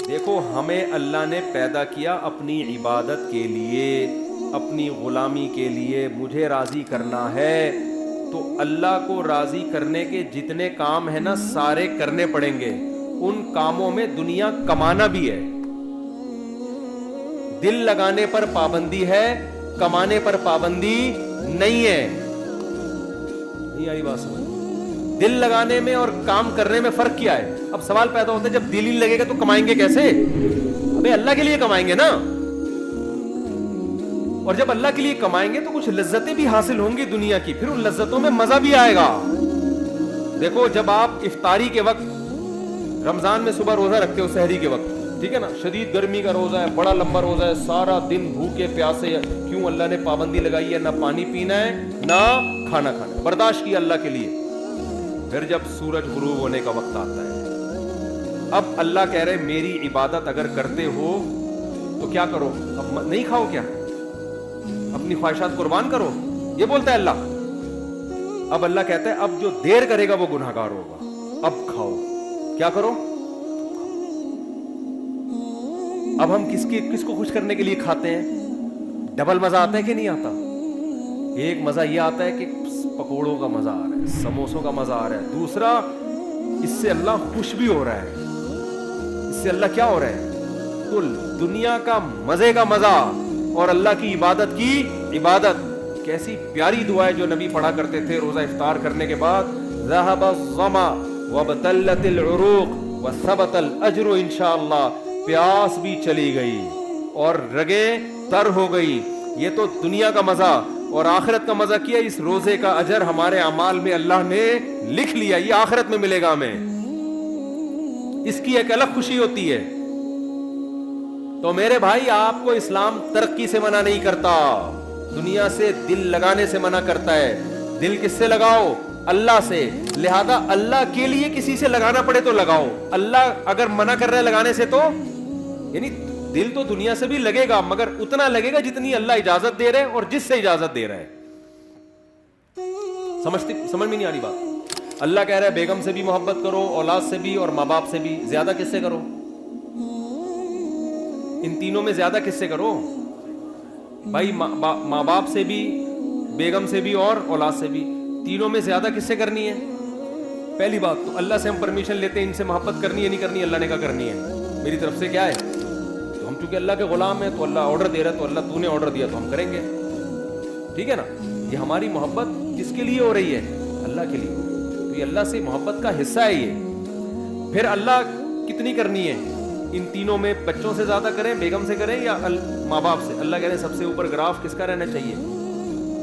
دیکھو ہمیں اللہ نے پیدا کیا اپنی عبادت کے لیے, اپنی غلامی کے لیے, مجھے راضی کرنا ہے. تو اللہ کو راضی کرنے کے جتنے کام ہیں نا سارے کرنے پڑیں گے. ان کاموں میں دنیا کمانا بھی ہے. دل لگانے پر پابندی ہے, کمانے پر پابندی نہیں ہے. نہیں آئی بات سمجھ؟ دل لگانے میں اور کام کرنے میں فرق کیا ہے؟ اب سوال پیدا ہوتا ہے جب دل ہی لگے گا تو کمائیں گے کیسے؟ ابے اللہ کے لیے کمائیں گے نا, اور جب اللہ کے لیے کمائیں گے تو کچھ لذتیں بھی حاصل ہوں گی دنیا کی, پھر ان لذتوں میں مزہ بھی آئے گا. دیکھو جب آپ افطاری کے وقت, رمضان میں صبح روزہ رکھتے ہو سحری کے وقت, ٹھیک ہے نا, شدید گرمی کا روزہ ہے, بڑا لمبا روزہ ہے, سارا دن بھوکے پیاسے, کیوں اللہ نے پابندی لگائی ہے, نہ پانی پینا ہے نہ کھانا کھانا ہے, برداشت کیا اللہ کے لیے. پھر جب سورج غروب ہونے کا وقت آتا ہے, اب اللہ کہہ رہے میری عبادت اگر کرتے ہو تو کیا کرو, اب نہیں کھاؤ کیا, اپنی خواہشات قربان کرو, یہ بولتا ہے اللہ. اب اللہ کہتا ہے اب جو دیر کرے گا وہ گناہگار ہوگا, اب کھاؤ, کیا کرو. اب ہم کس کو خوش کرنے کے لیے کھاتے ہیں؟ ڈبل مزہ آتا ہے کہ نہیں آتا؟ ایک مزہ یہ آتا ہے کہ پکوڑوں کا مزہ آ رہا ہے, سموسوں کا مزہ آ رہا ہے. دوسرا, اس سے اللہ خوش بھی ہو رہا ہے, اس سے اللہ کیا ہو رہا ہے؟ تو دنیا کا مزے کا مزہ اور اللہ کی عبادت کی عبادت. کیسی پیاری دعا ہے جو نبی پڑھا کرتے تھے روزہ افطار کرنے کے بعد, ذهب الظما وابتلت العروق وثبت الاجر انشاءاللہ. پیاس بھی چلی گئی اور رگیں تر ہو گئی. یہ تو دنیا کا مزہ, اور آخرت کا مزہ کیا, اس روزے کا اجر ہمارے اعمال میں اللہ نے لکھ لیا, یہ آخرت میں ملے گا ہمیں. اس کی ایک الگ خوشی ہوتی ہے. تو میرے بھائی آپ کو اسلام ترقی سے منع نہیں کرتا, دنیا سے دل لگانے سے منع کرتا ہے. دل کس سے لگاؤ؟ اللہ سے. لہذا اللہ کے لیے کسی سے لگانا پڑے تو لگاؤ. اللہ اگر منع کر رہا ہے لگانے سے تو یعنی دل تو دنیا سے بھی لگے گا مگر اتنا لگے گا جتنی اللہ اجازت دے رہے اور جس سے اجازت دے رہا ہے. سمجھ میں نہیں آ رہی بات؟ اللہ کہہ رہا ہے بیگم سے بھی محبت کرو, اولاد سے بھی اور ماں باپ سے بھی. زیادہ کس سے کرو؟ ان تینوں میں زیادہ کس سے کرو بھائی؟ ماں باپ سے بھی, بیگم سے بھی اور اولاد سے بھی. تینوں میں زیادہ کس سے کرنی ہے؟ پہلی بات تو اللہ سے ہم پرمیشن لیتے ہیں ان سے محبت کرنی ہے نہیں کرنی, اللہ نے کہا کرنی ہے, میری طرف سے کیا ہے. تو ہم چونکہ اللہ کے غلام ہیں تو اللہ آرڈر دے رہا ہے, تو اللہ تو نے آرڈر دیا تو ہم کریں گے, ٹھیک ہے نا. یہ ہماری محبت کس کے لیے ہو رہی ہے؟ اللہ کے لیے. تو یہ اللہ سے محبت کا حصہ ہے یہ. پھر اللہ کتنی کرنی ہے ان تینوں میں؟ بچوں سے زیادہ کریں, بیگم سے کریں یا ماں باپ سے؟ اللہ کہہ رہے ہیں سب سے اوپر گراف کس کا رہنا چاہیے؟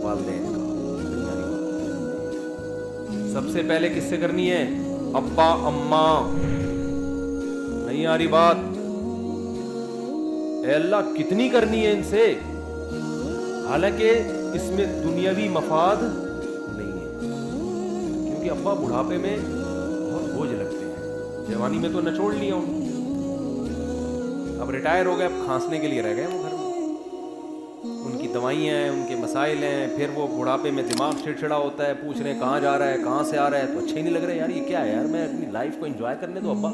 والدین کا. سب سے پہلے کس سے کرنی ہے؟ ابا اماں. نہیں آ رہی بات؟ اے اللہ کتنی کرنی ہے ان سے, حالانکہ اس میں دنیاوی مفاد نہیں ہے, کیونکہ ابا بڑھاپے میں بہت بوجھ لگتے ہیں. جوانی میں تو نچوڑ لیا ان, اب ریٹائر ہو گئے, اب کھانسنے کے لیے رہ گئے وہ گھر میں. ان کی دوائیاں ہیں, ان کے مسائل ہیں, پھر وہ بڑھاپے میں دماغ چڑچڑا ہوتا ہے, پوچھ رہے ہیں کہاں جا رہا ہے, کہاں سے آ رہا ہے, تو اچھے ہی نہیں لگ رہے. یار یہ کیا ہے یار, میں اپنی لائف کو انجوائے کرنے دو ابا.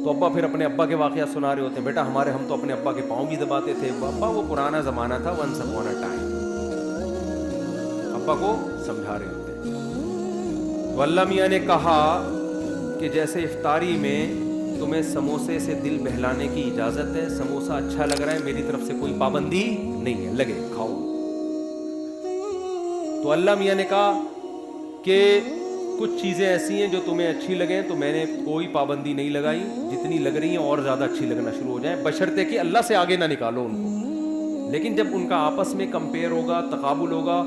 تو ابا پھر اپنے ابا کے واقعات سنا رہے ہوتے ہیں, بیٹا ہم تو اپنے ابا کے پاؤں بھی دباتے تھے. ابا وہ پرانا زمانہ تھا, ونس اپون اے ٹائم. ابا کو سمجھا رہے ہوتے ہیں. تو اللہ میاں نے کہا کہ جیسے افطاری میں تمہیں سموسے سے دل بہلانے کی اجازت ہے, سموسا اچھا لگ رہا ہے, میری طرف سے کوئی پابندی نہیں ہے, لگے کھاؤ. تو اللہ میاں نے کہا کہ کچھ چیزیں ایسی ہیں جو تمہیں اچھی لگیں تو میں نے کوئی پابندی نہیں لگائی, جتنی لگ رہی ہیں اور زیادہ اچھی لگنا شروع ہو جائیں, بشرطے کہ اللہ سے آگے نہ نکالو ان کو. لیکن جب ان کا آپس میں کمپیئر ہوگا, تقابل ہوگا,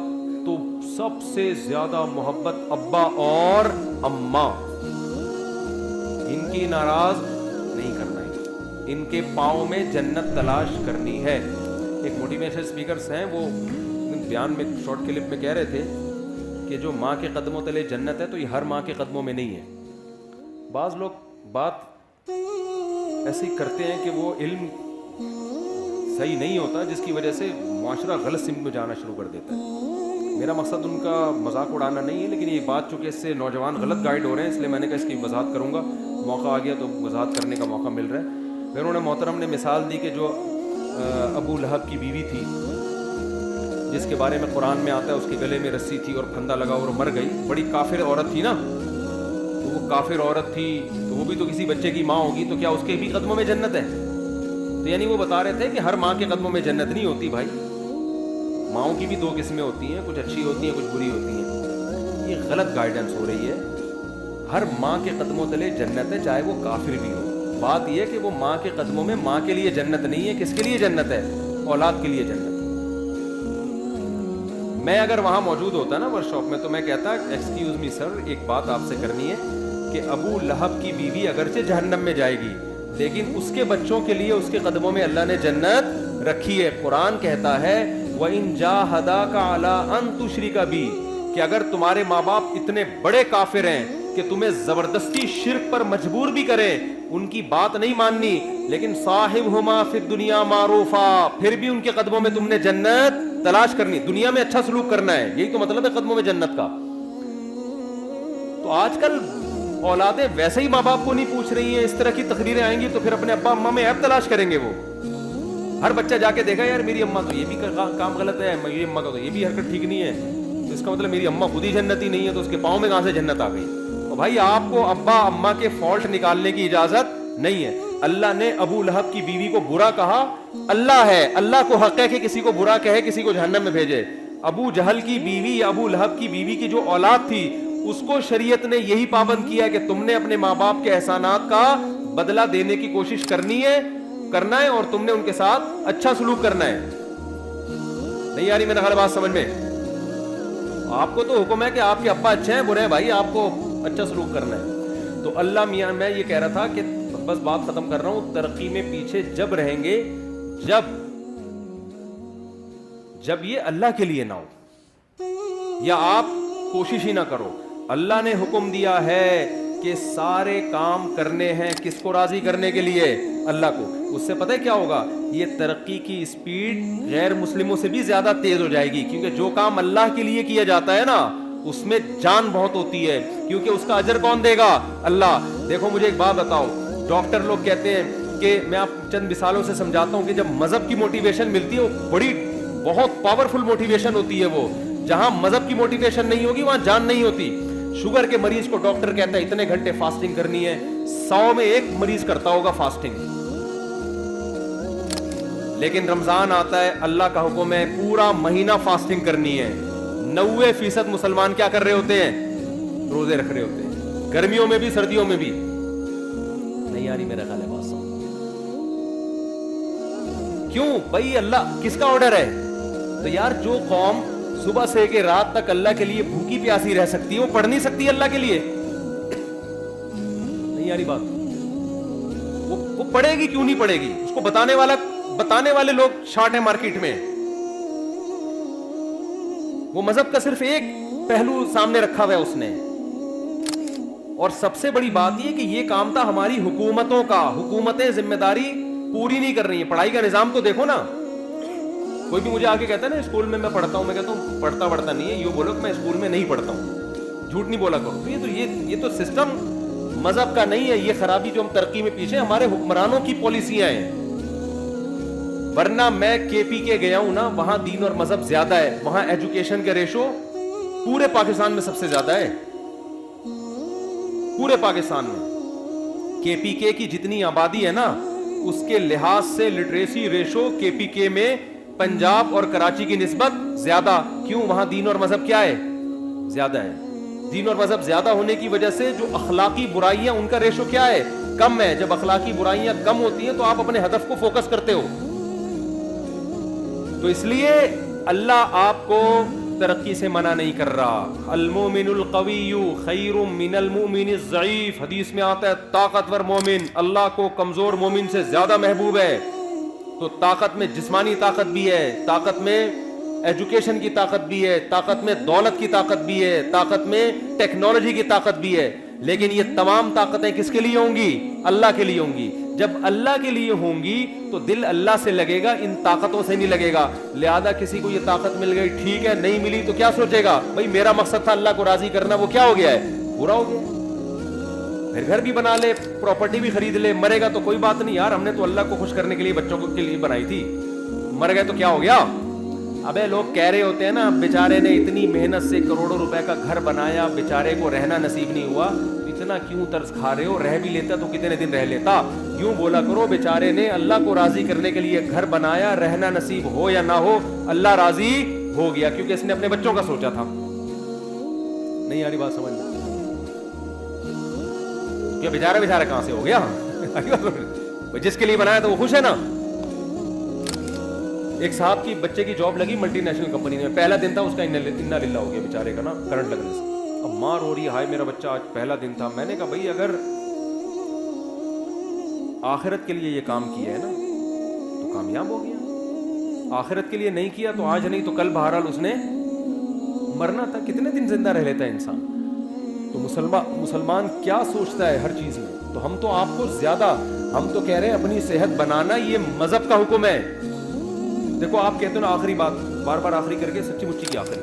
تو سب سے زیادہ محبت ابا اور اماں, ان کی ناراض نہیں کرنا ہے, ان کے پاؤں میں جنت تلاش کرنی ہے. ایک موٹیویشن اسپیکرز ہیں, وہ بیان میں شارٹ کلپ میں کہہ رہے تھے کہ جو ماں کے قدموں تلے جنت ہے تو یہ ہر ماں کے قدموں میں نہیں ہے. بعض لوگ بات ایسی کرتے ہیں کہ وہ علم صحیح نہیں ہوتا, جس کی وجہ سے معاشرہ غلط سمت میں جانا شروع کر دیتا ہے. میرا مقصد ان کا مذاق اڑانا نہیں ہے, لیکن یہ بات چونکہ اس سے نوجوان غلط گائیڈ ہو رہے ہیں, اس لیے میں نے کہا اس کی وضاحت کروں گا. موقع آ گیا تو وضاحت کرنے کا موقع مل رہا ہے. پھر انہوں نے محترم نے مثال دی کہ جو ابو لہب کی بیوی تھی جس کے بارے میں قرآن میں آتا ہے اس کے گلے میں رسی تھی اور پھندا لگا اور مر گئی. بڑی کافر عورت تھی نا, تو وہ کافر عورت تھی تو وہ بھی تو کسی بچے کی ماں ہوگی, تو کیا اس کے بھی قدموں میں جنت ہے؟ تو یعنی وہ بتا رہے تھے کہ ہر ماں کے قدموں میں جنت نہیں ہوتی بھائی, ماؤں کی بھی دو قسمیں ہوتی ہیں, کچھ اچھی ہوتی ہیں کچھ بری ہوتی ہیں. یہ غلط گائیڈنس ہو رہی ہے. ہر ماں کے قدموں تلے جنت ہے, چاہے وہ کافر بھی ہو. بات یہ کہ وہ ماں کے قدموں میں ماں کے لیے جنت نہیں ہے. کس کے لیے جنت ہے؟ اولاد کے لیے جنت. میں اگر وہاں موجود ہوتا نا ورک شاپ میں تو میں کہتا ایکسکیوز می سر, ایک بات آپ سے کرنی ہے کہ ابو لہب کی بیوی اگرچہ جہنم میں جائے گی لیکن اس کے بچوں کے لیے اس کے قدموں میں اللہ نے جنت رکھی ہے. قرآن کہتا ہے وَإِن جَاهَدَاكَ عَلَىٰ أَن تُشْرِكَ بِي, کہ اگر تمہارے ماں باپ اتنے بڑے کافر ہیں کہ تمہیں زبردستی شرک پر مجبور بھی کریں, ان کی بات نہیں ماننی, لیکن صاحبہما فی الدنیا معروفا, پھر بھی ان کے قدموں میں تم نے جنت تلاش کرنی, دنیا میں اچھا سلوک کرنا ہے. یہی تو مطلب ہے قدموں میں جنت کا. تو آج کل اولادیں ویسے ہی ماں باپ کو نہیں پوچھ رہی ہیں. اس طرح کی تقریریں آئیں گی تو پھر اپنے ابا اماں میں عیب تلاش کریں گے. وہ ہر بچہ جا کے دیکھا یار میری اماں تو یہ بھی کام غلط ہے, میری اماں کا تو یہ بھی حرکت ٹھیک نہیں ہے, تو اس کا مطلب میری اماں خود ہی جنتی نہیں ہے, تو اس کے پاؤں میں کہاں سے جنت آ گئی؟ تو بھائی آپ کو ابا اماں کے فالٹ نکالنے کی اجازت نہیں ہے. اللہ نے ابو لہب کی بیوی کو برا کہا, اللہ ہے, اللہ کو حق ہے کہ کسی کو برا کہے, کسی کو جہنم میں بھیجے. ابو جہل کی بیوی یا ابو لہب کی بیوی کی جو اولاد تھی اس کو شریعت نے یہی پابند کیا کہ تم نے اپنے ماں باپ کے احسانات کا بدلہ دینے کی کوشش کرنا ہے اور تم نے ان کے ساتھ اچھا سلوک کرنا ہے. نہیں آ رہی میرا خیال بات سمجھ میں؟ آپ کو تو حکم ہے کہ آپ کے ابا اچھے ہیں برے ہیں, بھائی آپ کو اچھا سلوک کرنا ہے. تو اللہ میاں, میں یہ کہہ رہا تھا کہ بس بات ختم کر رہا ہوں, ترقی میں پیچھے جب رہیں گے جب یہ اللہ کے لیے نہ ہو یا آپ کوشش ہی نہ کرو. اللہ نے حکم دیا ہے کہ سارے کام کرنے ہیں کس کو راضی کرنے کے لیے؟ اللہ کو. اس سے پتہ ہے کیا ہوگا؟ یہ ترقی کی اسپیڈ غیر مسلموں سے بھی زیادہ تیز ہو جائے گی, کیونکہ جو کام اللہ کے لیے کیا جاتا ہے نا اس میں جان بہت ہوتی ہے, کیونکہ اس کا اجر کون دے گا؟ اللہ. دیکھو مجھے ایک بات بتاؤ, ڈاکٹر لوگ کہتے ہیں کہ, میں آپ چند مثالوں سے سمجھاتا ہوں کہ جب مذہب کی موٹیویشن ملتی ہے وہ بہت پاورفل موٹیویشن ہوتی ہے. وہ جہاں مذہب کی موٹیویشن نہیں ہوگی وہاں جان نہیں ہوتی. شوگر کے مریض کو ڈاکٹر کہتا ہے اتنے گھنٹے فاسٹنگ کرنی ہے, 100 میں 1 مریض کرتا ہوگا فاسٹنگ. لیکن رمضان آتا ہے, اللہ کا حکم ہے پورا مہینہ فاسٹنگ کرنی ہے. 90% مسلمان کیا کر رہے ہوتے ہیں؟ روزے رکھ رہے ہوتے ہیں, گرمیوں میں بھی سردیوں میں بھی. نہیں آ رہی میرا خیال ہے بات سمجھ. کیوں بھائی؟ اللہ کس کا آرڈر ہے؟ تو یار جو قوم صبح سے کہ رات تک اللہ کے لیے بھوکی پیاسی رہ سکتی ہے وہ پڑھ نہیں سکتی اللہ کے لیے؟ نہیں آ رہی بات. وہ پڑھے گی کیوں نہیں پڑھے گی؟ اس کو بتانے والے لوگ شارٹ ہیں مارکیٹ میں. وہ مذہب کا صرف ایک پہلو سامنے رکھا ہوا ہے اس نے. اور سب سے بڑی بات یہ کہ یہ کام تھا ہماری حکومتوں کا. حکومتیں ذمہ داری پوری نہیں کر رہی ہیں. پڑھائی کا نظام تو دیکھو نا. کوئی بھی مجھے آگے کہتا ہے نا اسکول میں پڑھتا ہوں, میں کہتا ہوں پڑھتا نہیں ہے, یہ بولو کہ میں اسکول میں نہیں پڑھتا ہوں, جھوٹ نہیں بولا کرو. تو یہ تو سسٹم مذہب کا نہیں ہے. یہ خرابی جو ہم ترقی میں پیچھے, ہمارے حکمرانوں کی پالیسیاں ہیں. ورنہ میں KP کے گیا ہوں نا, وہاں دین اور مذہب زیادہ ہے. وہاں ایجوکیشن کا ریشو پورے پاکستان میں سب سے زیادہ ہے. پورے پاکستان میں KPK کی جتنی آبادی ہے نا اس کے لحاظ سے لٹریسی ریشو KPK میں پنجاب اور کراچی کی نسبت زیادہ. کیوں؟ وہاں دین اور مذہب کیا ہے؟ زیادہ ہے. دین اور مذہب زیادہ ہونے کی وجہ سے جو اخلاقی برائیاں ان کا ریشو کیا ہے؟ کم ہے. جب اخلاقی برائیاں کم ہوتی ہیں تو آپ اپنے ہدف کو فوکس کرتے ہو. تو اس لیے اللہ آپ کو ترقی سے منع نہیں کر رہا. المومن القوی خیر من المؤمن الضعیف. حدیث میں آتا ہے طاقتور مومن اللہ کو کمزور مومن سے زیادہ محبوب ہے. تو طاقت میں جسمانی طاقت بھی ہے, طاقت میں ایجوکیشن کی طاقت بھی ہے, طاقت میں دولت کی طاقت بھی ہے, طاقت میں ٹیکنالوجی کی طاقت بھی ہے. لیکن یہ تمام طاقتیں کس کے لیے ہوں گی؟ اللہ کے لیے ہوں گی. جب اللہ کے لیے ہوں گی تو دل اللہ سے لگے گا, ان طاقتوں سے نہیں لگے گا. لہذا کسی کو یہ طاقت مل گئی ٹھیک ہے, نہیں ملی تو کیا سوچے گا؟ بھائی میرا مقصد تھا اللہ کو راضی کرنا, وہ کیا ہو گیا ہے؟ برا ہو گیا. پھر گھر بھی بنا لے, پراپرٹی بھی خرید لے, مرے گا تو کوئی بات نہیں یار, ہم نے تو اللہ کو خوش کرنے کے لیے بچوں کے لیے بنائی تھی, مر گئے تو کیا ہو گیا. ابے لوگ کہہ رہے ہوتے ہیں نا بیچارے نے اتنی محنت سے کروڑوں روپے کا گھر بنایا, بیچارے کو رہنا نصیب نہیں ہوا, اتنا کیوں طرز کھا رہے ہو, رہ بھی لیتا تو کتنے دن رہ لیتا. یوں بولا کرو بیچارے نے اللہ کو راضی کرنے کے لیے گھر بنایا, رہنا نصیب ہو یا نہ ہو اللہ راضی ہو گیا, کیونکہ اس نے اپنے بچوں کا سوچا تھا. نہیں آ رہی بات سمجھ میں؟ کیا بیچارہ کہاں سے ہو گیا جس کے لیے بنایا تو وہ خوش ہے نا. ایک صاحب کی بچے کی جاب لگی ملٹی نیشنل کمپنی میں, پہلا دن تھا اس کا, انا للہ ہو گیا بیچارے کا نا کرنٹ لگنے سے. اب ماں رو رہی ہے, ہائے میرا بچہ, آج پہلا دن تھا. میں نے کہا بھائی اگر آخرت کے لیے یہ کام کیا ہے نا تو کامیاب ہو گیا, آخرت کے لیے نہیں کیا تو آج نہیں تو کل بہرحال اس نے مرنا تھا. کتنے دن زندہ رہ لیتا ہے انسان. تو مسلمان کیا سوچتا ہے ہر چیز میں. تو ہم تو آپ کو زیادہ, ہم تو کہہ رہے ہیں اپنی صحت بنانا یہ مذہب کا حکم ہے. دیکھو آپ کہتے ہو نا آخری بات, بار بار آخری کر کے سچی مچی کی آخری,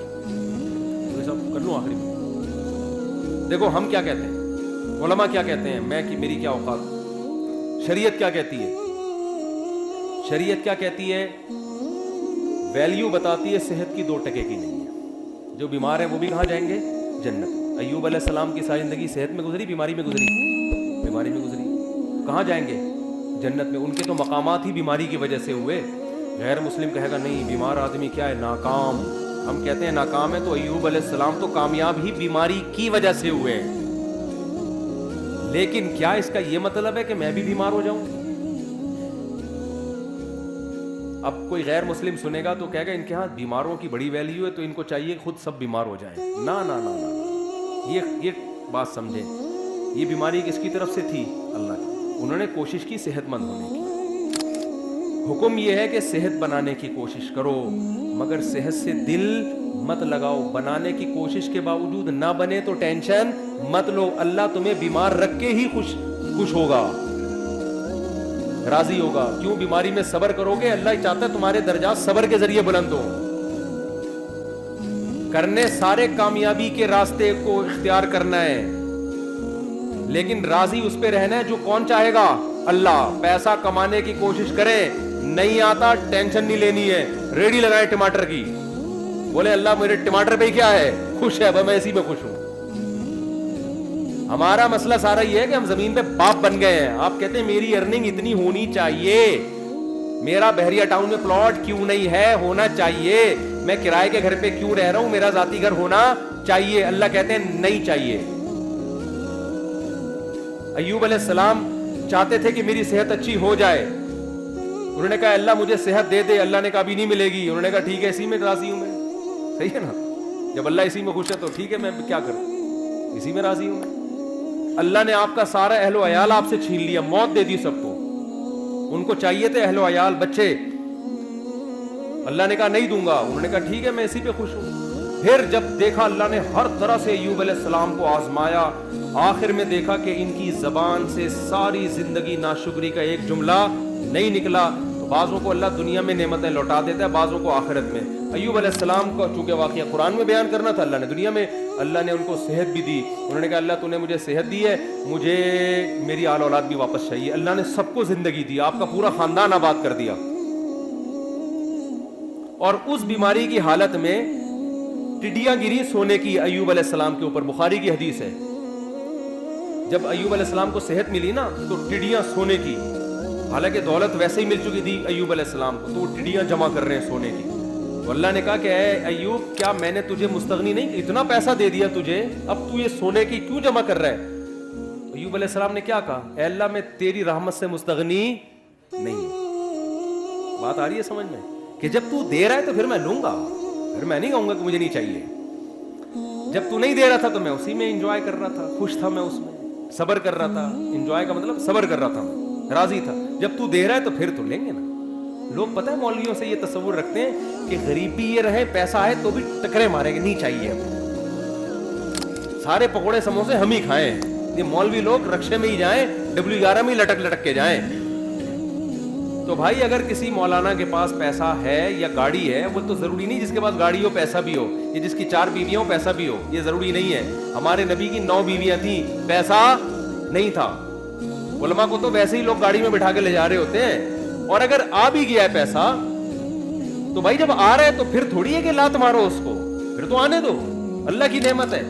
کر لوں آخری. دیکھو ہم کیا کہتے ہیں, علماء کیا کہتے ہیں, میں کہ میری کیا اوقات, شریعت کیا کہتی ہے. شریعت کیا کہتی ہے, ویلیو بتاتی ہے صحت کی 2 ٹکے کی نہیں ہے. جو بیمار ہیں وہ بھی کہاں جائیں گے, جنت. ایوب علیہ السلام کی ساری زندگی صحت میں گزری, بیماری میں گزری, بیماری میں گزری. کہاں جائیں گے, جنت میں. ان کے تو مقامات ہی بیماری کی وجہ سے ہوئے. غیر مسلم کہے گا نہیں بیمار آدمی کیا ہے, ناکام. ہم کہتے ہیں ناکام ہے, تو ایوب علیہ السلام تو کامیاب ہی بیماری کی وجہ سے ہوئے. لیکن کیا اس کا یہ مطلب ہے کہ میں بھی بیمار ہو جاؤں؟ اب کوئی غیر مسلم سنے گا تو کہے گا ان کے ہاں بیماروں کی بڑی ویلیو ہے تو ان کو چاہیے خود سب بیمار ہو جائیں. نا نا نا نا, یہ بات سمجھیں. یہ بیماری کس کی طرف سے تھی, اللہ کی. انہوں نے کوشش کی صحت مند ہونے کی. حکم یہ ہے کہ صحت بنانے کی کوشش کرو, مگر صحت سے دل مت لگاؤ. بنانے کی کوشش کے باوجود نہ بنے تو ٹینشن مت لو. اللہ تمہیں بیمار رکھ کے ہی خوش ہوگا, راضی ہوگا. کیوں بیماری میں صبر کرو گے, اللہ چاہتا ہے تمہارے درجات صبر کے ذریعے بلند ہو. کرنے سارے کامیابی کے راستے کو اختیار کرنا ہے, لیکن راضی اس پہ رہنا ہے جو کون چاہے گا, اللہ. پیسہ کمانے کی کوشش کریں, نہیں آتا ٹینشن نہیں لینی ہے. ریڈی لگائے ٹماٹر کی, بولے اللہ میرے ٹماٹر پہ کیا ہے, خوش ہے, میں اسی میں خوش ہوں. ہمارا مسئلہ سارا یہ ہے کہ ہم زمین پہ باپ بن گئے ہیں. آپ کہتے ہیں میری ارننگ اتنی ہونی چاہیے, میرا بحریہ ٹاؤن میں پلاٹ کیوں نہیں ہے, ہونا چاہیے. میں کرائے کے گھر پہ کیوں رہ رہا ہوں, میرا ذاتی گھر ہونا چاہیے. اللہ کہتے ہیں نہیں چاہیے. ایوب علیہ السلام چاہتے تھے کہ میری صحت اچھی ہو جائے. انہوں نے کہا اللہ مجھے صحت دے دے. اللہ نے کہا ابھی نہیں ملے گی. انہوں نے کہا ٹھیک ہے اسی میں راضی ہوں میں. صحیح ہے نا, جب اللہ اسی میں خوش ہے تو ٹھیک ہے, میں کیا کروں, اسی میں راضی ہوں. اللہ نے آپ کا سارا اہل و عیال آپ سے چھین لیا, موت دے دی سب کو. ان کو چاہیے تھے اہل و عیال, بچے. اللہ نے کہا نہیں دوں گا. انہوں نے کہا ٹھیک ہے میں اسی پہ خوش ہوں. پھر جب دیکھا اللہ نے ہر طرح سے ایوب علیہ السلام کو آزمایا, آخر میں دیکھا کہ ان کی زبان سے ساری زندگی ناشکری کا ایک جملہ نہیں نکلا. تو بعضوں کو اللہ دنیا میں نعمتیں لوٹا دیتا ہے, بعضوں کو آخرت میں. ایوب علیہ السلام کو چونکہ واقعہ قرآن میں بیان کرنا تھا, اللہ نے دنیا میں, اللہ نے ان کو صحت بھی دی. انہوں نے کہا اللہ تو نے مجھے صحت دی ہے, مجھے میری آل اولاد بھی واپس چاہیے. اللہ نے سب کو زندگی دی, آپ کا پورا خاندان آباد کر دیا. اور اس بیماری کی حالت میں ٹڈیاں گری سونے کی ایوب علیہ السلام کے اوپر. بخاری کی حدیث ہے, جب ایوب علیہ السلام کو صحت ملی نا تو ٹڈیاں سونے کی, حالانکہ دولت ویسے ہی مل چکی تھی ایوب علیہ السلام کو, تو وہ ٹڈیاں جمع کر رہے ہیں سونے کی. تو اللہ نے کہا کہ اے ایوب کیا میں نے تجھے مستغنی نہیں, اتنا پیسہ دے دیا تجھے, اب تو یہ سونے کی کیوں جمع کر رہا ہے. ایوب علیہ السلام نے کیا کہا, اے اللہ میں تیری رحمت سے مستغنی نہیں. بات آ رہی ہے سمجھ میں, کہ جب تو دے رہا ہے تو پھر میں لوں گا, پھر میں نہیں کہوں گا کہ مجھے نہیں چاہیے. جب تو نہیں دے رہا تھا تو میں اسی میں انجوائے کر رہا تھا, خوش تھا میں اس میں, صبر کر رہا تھا. انجوائے کا مطلب صبر کر رہا تھا, میں راضی تھا. جب تو دے رہا ہے تو پھر تو لیں گے نا. لوگ پتہ ہے مولویوں سے یہ تصور رکھتے ہیں کہ غریبی یہ رہے, پیسہ آئے تو بھی ٹکرے مارے گے, نہیں چاہیے, سارے پکوڑے سموسے ہم ہی کھائیں. یہ مولوی لوگ رکشے میں ہی جائیں, W11 میں لٹک لٹک کے جائیں. تو بھائی اگر کسی مولانا کے پاس پیسہ ہے یا گاڑی ہے, وہ تو ضروری نہیں جس کے پاس گاڑی ہو پیسہ بھی ہو, یہ جس کی 4 بیویاں ہو پیسہ بھی ہو, یہ ضروری نہیں ہے. ہمارے نبی کی 9 بیویاں تھیں, پیسہ نہیں تھا. علماء کو تو ویسے ہی لوگ گاڑی میں بٹھا کے لے جا رہے ہوتے ہیں, اور اگر آ بھی گیا ہے پیسہ تو بھائی جب آ رہا ہے تو پھر تھوڑی ہے کہ لات مارو اس کو, پھر تو آنے دو, اللہ کی نعمت ہے.